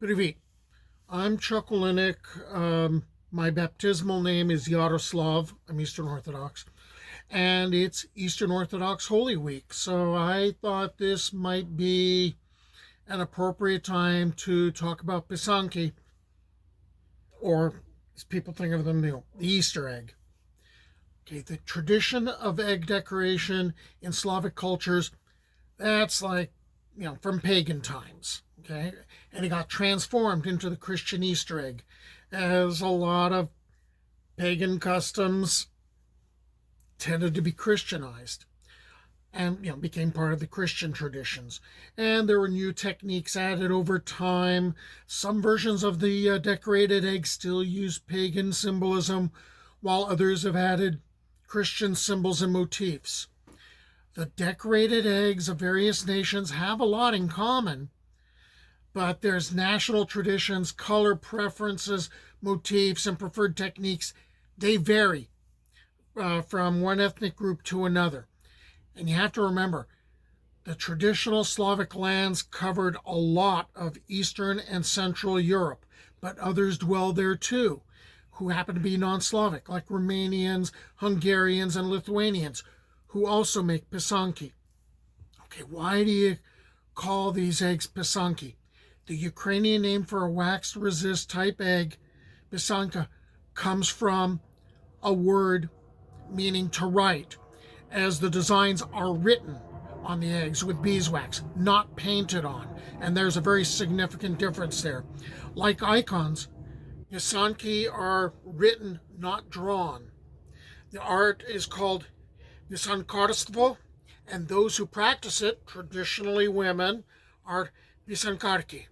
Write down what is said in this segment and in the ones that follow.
Привет. I'm Chuck Olenek. My baptismal name is Yaroslav. I'm Eastern Orthodox. And it's Eastern Orthodox Holy Week. So I thought this might be an appropriate time to talk about Pysanky, or as people think of them, the Easter egg. Okay, the tradition of egg decoration in Slavic cultures, that's from pagan times. Okay, and it got transformed into the Christian Easter egg as a lot of pagan customs tended to be Christianized and became part of the Christian traditions. And there were new techniques added over time. Some versions of the decorated egg still use pagan symbolism, while others have added Christian symbols and motifs. The decorated eggs of various nations have a lot in common, but there's national traditions, color preferences, motifs, and preferred techniques. They vary from one ethnic group to another. And you have to remember, the traditional Slavic lands covered a lot of Eastern and Central Europe, but others dwell there too, who happen to be non-Slavic, like Romanians, Hungarians, and Lithuanians, who also make Pysanky. Okay, why do you call these eggs Pysanky? The Ukrainian name for a waxed resist type egg, Pysanka, comes from a word meaning to write, as the designs are written on the eggs with beeswax, not painted on. And there's a very significant difference there. Like icons, Pysanky are written, not drawn. The art is called Pysankarstvo, and those who practice it, traditionally women, are Pysankarki.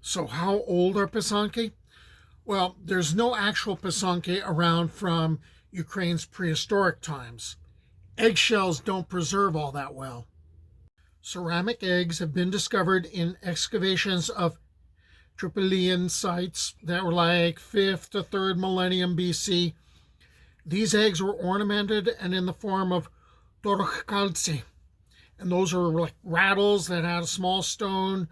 So how old are Pysanky? Well, there's no actual Pysanky around from Ukraine's prehistoric times. Eggshells don't preserve all that well. Ceramic eggs have been discovered in excavations of Tripolian sites that were like 5th to 3rd millennium BC. These eggs were ornamented and in the form of dorokhalci. And those are like rattles that had a small stone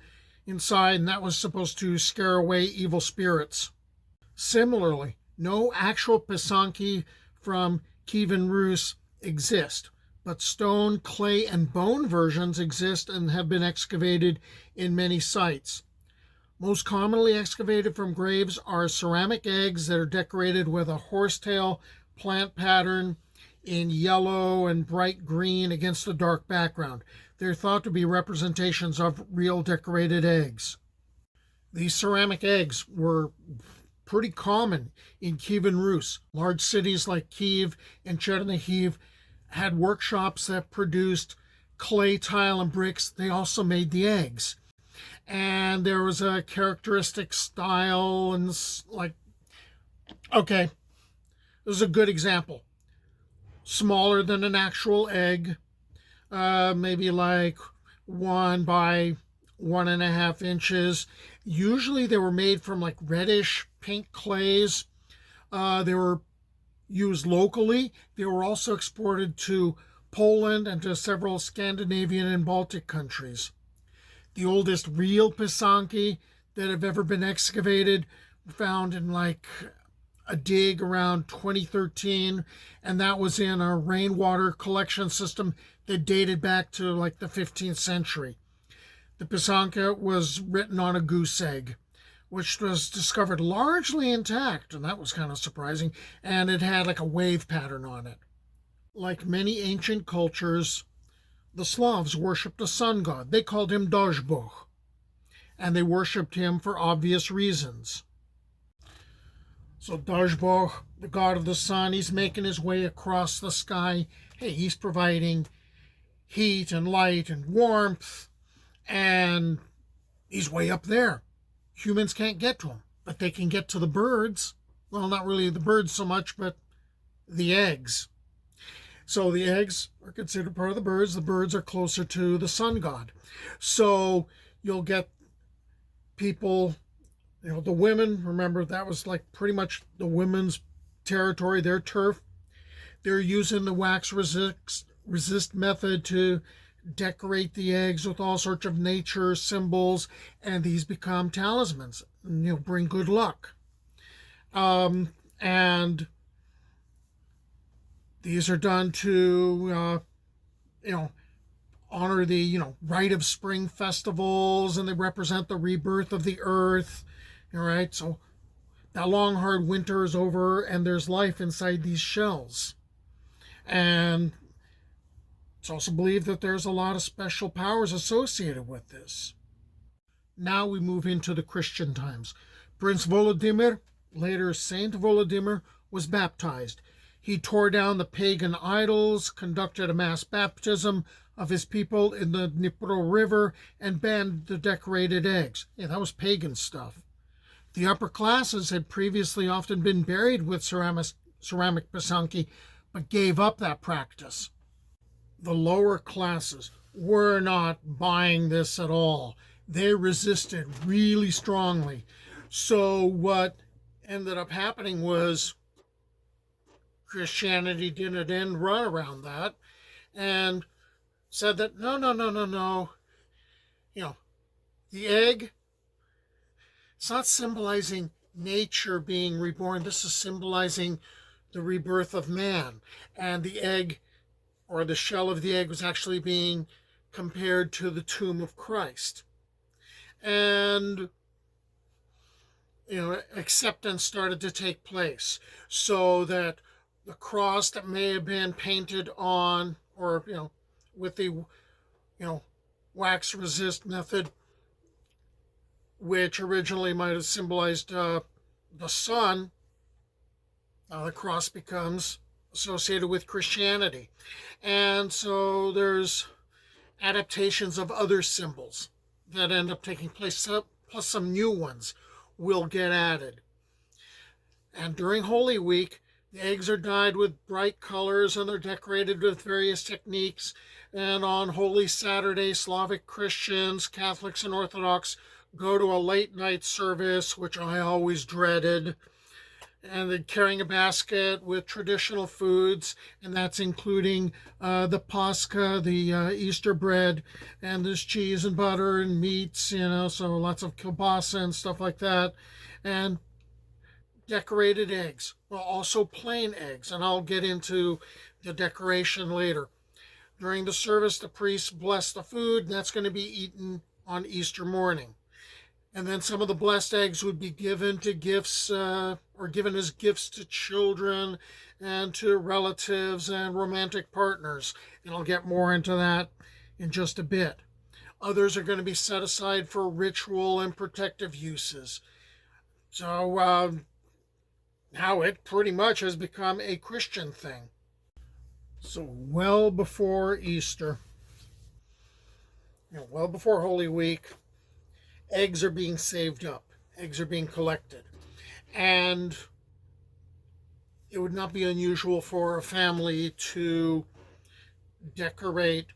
inside, and that was supposed to scare away evil spirits. Similarly, no actual Pysanky from Kievan Rus exist, but stone, clay, and bone versions exist and have been excavated in many sites. Most commonly excavated from graves are ceramic eggs that are decorated with a horsetail plant pattern in yellow and bright green against a dark background. They're thought to be representations of real decorated eggs. These ceramic eggs were pretty common in Kievan Rus. Large cities like Kiev and Chernihiv had workshops that produced clay, tile, and bricks. They also made the eggs. And there was a characteristic style and okay, this is a good example. Smaller than an actual egg, maybe like 1 by 1.5 inches. Usually they were made from like reddish pink clays. They were used locally. They were also exported to Poland and to several Scandinavian and Baltic countries. The oldest real Pysanky that have ever been excavated were found in like a dig around 2013, and that was in a rainwater collection system that dated back to like the 15th century. The Pysanka was written on a goose egg, which was discovered largely intact, and that was kind of surprising, and it had like a wave pattern on it. Like many ancient cultures, the Slavs worshipped a sun god. They called him Dajbog, and they worshipped him for obvious reasons. So Dajbog, the god of the sun, he's making his way across the sky. Hey, he's providing heat and light and warmth, and he's way up there. Humans can't get to him, but they can get to the birds. Well, not really the birds so much, but the eggs. So the eggs are considered part of the birds. The birds are closer to the sun god. So you'll get people, the women, remember that was like pretty much the women's territory, their turf. They're using the wax resist method to decorate the eggs with all sorts of nature symbols, and these become talismans, bring good luck. And these are done to, honor the, rite of spring festivals, and they represent the rebirth of the earth. All right, so that long, hard winter is over, and there's life inside these shells. And it's also believed that there's a lot of special powers associated with this. Now we move into the Christian times. Prince Volodymyr, later Saint Volodymyr, was baptized. He tore down the pagan idols, conducted a mass baptism of his people in the Dnipro River, and banned the decorated eggs. Yeah, that was pagan stuff. The upper classes had previously often been buried with ceramic Pysanky, but gave up that practice. The lower classes were not buying this at all. They resisted really strongly. So what ended up happening was Christianity did an end run around that and said that no. The egg, it's not symbolizing nature being reborn. This is symbolizing the rebirth of man. And the egg, or the shell of the egg, was actually being compared to the tomb of Christ. And acceptance started to take place, so that the cross that may have been painted on, or with the wax resist method, which originally might have symbolized the sun, the cross becomes associated with Christianity. And so there's adaptations of other symbols that end up taking place, plus some new ones will get added. And during Holy Week, the eggs are dyed with bright colors and they're decorated with various techniques. And on Holy Saturday, Slavic Christians, Catholics, and Orthodox go to a late night service, which I always dreaded. And they're carrying a basket with traditional foods, and that's including the Pascha, the Easter bread, and there's cheese and butter and meats, so lots of kielbasa and stuff like that, and decorated eggs. Well, also plain eggs, and I'll get into the decoration later. During the service, the priests bless the food, and that's going to be eaten on Easter morning. And then some of the blessed eggs would be given to gifts, or given as gifts to children and to relatives and romantic partners. And I'll get more into that in just a bit. Others are going to be set aside for ritual and protective uses. So now it pretty much has become a Christian thing. So well before Easter, well before Holy Week, eggs are being saved up. Eggs are being collected. And it would not be unusual for a family to decorate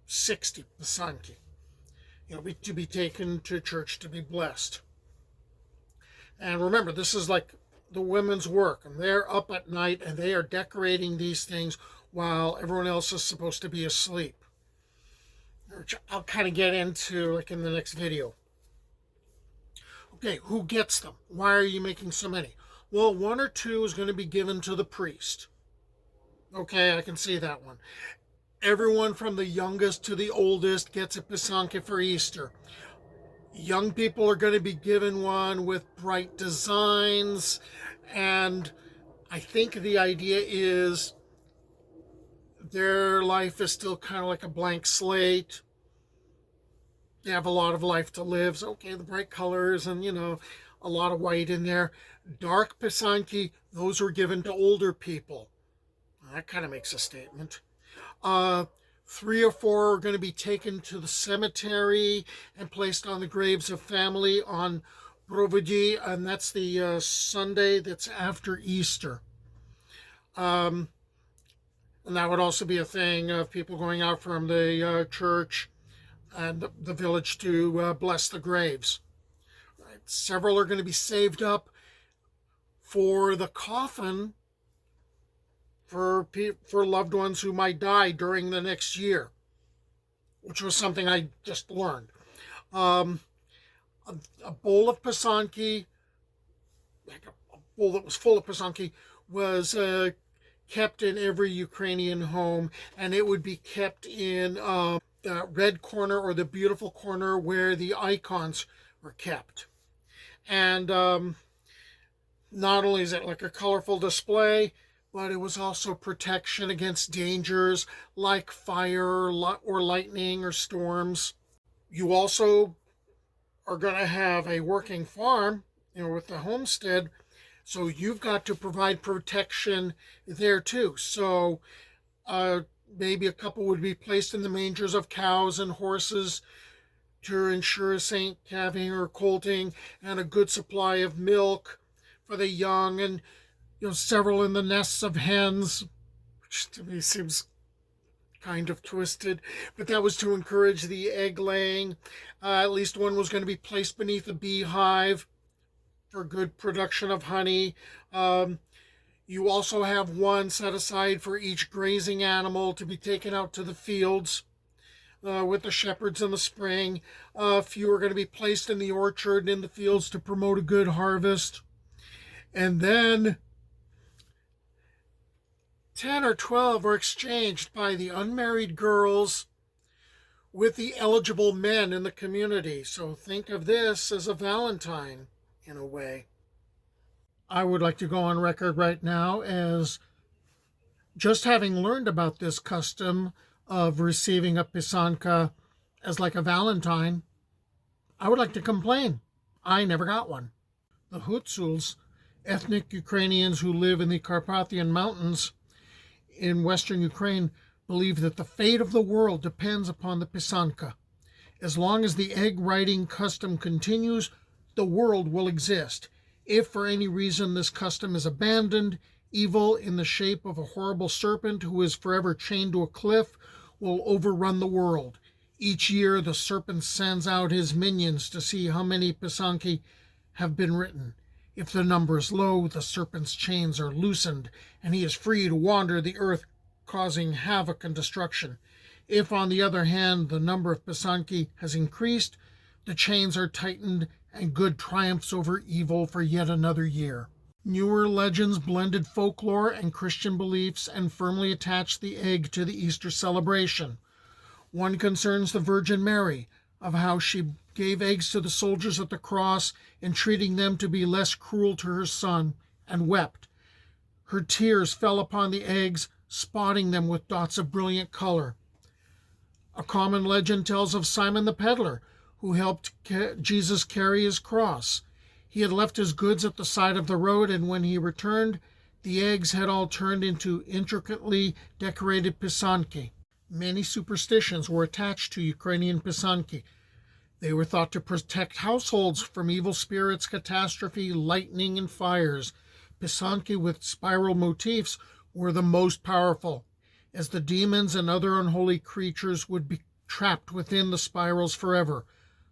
60 Pysanky, to be taken to church to be blessed. And remember, this is like the women's work, and they're up at night and they are decorating these things while everyone else is supposed to be asleep, which I'll kind of get into like in the next video. Okay, who gets them? Why are you making so many? Well, 1 or 2 is going to be given to the priest. Okay, I can see that one. Everyone from the youngest to the oldest gets a Pysanky for Easter. Young people are going to be given one with bright designs, and I think the idea is their life is still kind of like a blank slate. They have a lot of life to live. So, okay, the bright colors and, a lot of white in there. Dark Pysanky, those were given to older people. That kind of makes a statement. 3 or 4 are going to be taken to the cemetery and placed on the graves of family on Brovody, and that's the Sunday that's after Easter. And that would also be a thing of people going out from the church and the village to bless the graves. Right. Several are going to be saved up for the coffin for loved ones who might die during the next year. which was something I just learned. Um, a bowl of Pysanky, like a bowl that was full of Pysanky, was kept in every Ukrainian home, and it would be kept in the red corner or the beautiful corner where the icons were kept. And not only is it like a colorful display, but it was also protection against dangers like fire or lightning or storms. You also are going to have a working farm, with the homestead, so you've got to provide protection there too. So maybe a couple would be placed in the mangers of cows and horses to ensure safe calving or colting and a good supply of milk for the young, and several in the nests of hens, which to me seems kind of twisted, but that was to encourage the egg laying. At least one was going to be placed beneath a beehive for good production of honey. You also have one set aside for each grazing animal to be taken out to the fields with the shepherds in the spring. A few are going to be placed in the orchard and in the fields to promote a good harvest. And then 10 or 12 were exchanged by the unmarried girls with the eligible men in the community. So think of this as a Valentine in a way. I would like to go on record right now as just having learned about this custom of receiving a pisanka as like a Valentine, I would like to complain. I never got one. The Hutsuls, ethnic Ukrainians who live in the Carpathian Mountains in western Ukraine, believe that the fate of the world depends upon the pisanka. As long as the egg writing custom continues, the world will exist. If for any reason this custom is abandoned, evil in the shape of a horrible serpent who is forever chained to a cliff will overrun the world. Each year the serpent sends out his minions to see how many Pysanky have been written. If the number is low, the serpent's chains are loosened, and he is free to wander the earth, causing havoc and destruction. If, on the other hand, the number of Pysanky has increased, the chains are tightened, and good triumphs over evil for yet another year. Newer legends blended folklore and Christian beliefs and firmly attached the egg to the Easter celebration. One concerns the Virgin Mary, of how she gave eggs to the soldiers at the cross, entreating them to be less cruel to her son, and wept. Her tears fell upon the eggs, spotting them with dots of brilliant color. A common legend tells of Simon the peddler, who helped Jesus carry his cross. He had left his goods at the side of the road, and when he returned, the eggs had all turned into intricately decorated Pysanky. Many superstitions were attached to Ukrainian Pysanky. They were thought to protect households from evil spirits, catastrophe, lightning, and fires. Pysanky with spiral motifs were the most powerful, as the demons and other unholy creatures would be trapped within the spirals forever.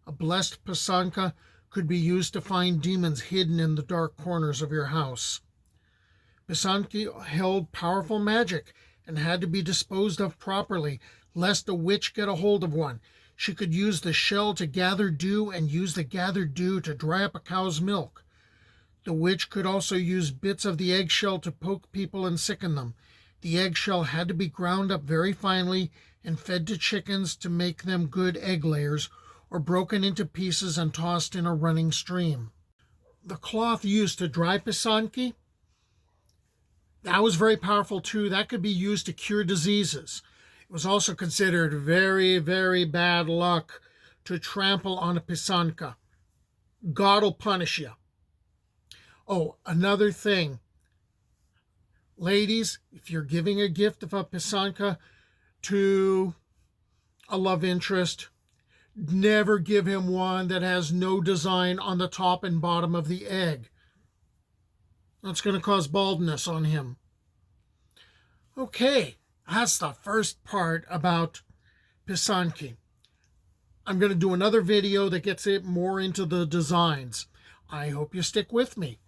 A blessed Pysanka could be used to find demons hidden in the dark corners of your house. Pysanky held powerful magic and had to be disposed of properly, lest a witch get a hold of one. She could use the shell to gather dew and use the gathered dew to dry up a cow's milk. The witch could also use bits of the eggshell to poke people and sicken them. The eggshell had to be ground up very finely and fed to chickens to make them good egg layers, or broken into pieces and tossed in a running stream. The cloth used to dry Pysanky, that was very powerful too. That could be used to cure diseases. It was also considered very, very bad luck to trample on a Pysanka. God will punish you. Oh, another thing. Ladies, if you're giving a gift of a Pysanka to a love interest, never give him one that has no design on the top and bottom of the egg. That's going to cause baldness on him. Okay, that's the first part about Pysanky. I'm going to do another video that gets it more into the designs. I hope you stick with me.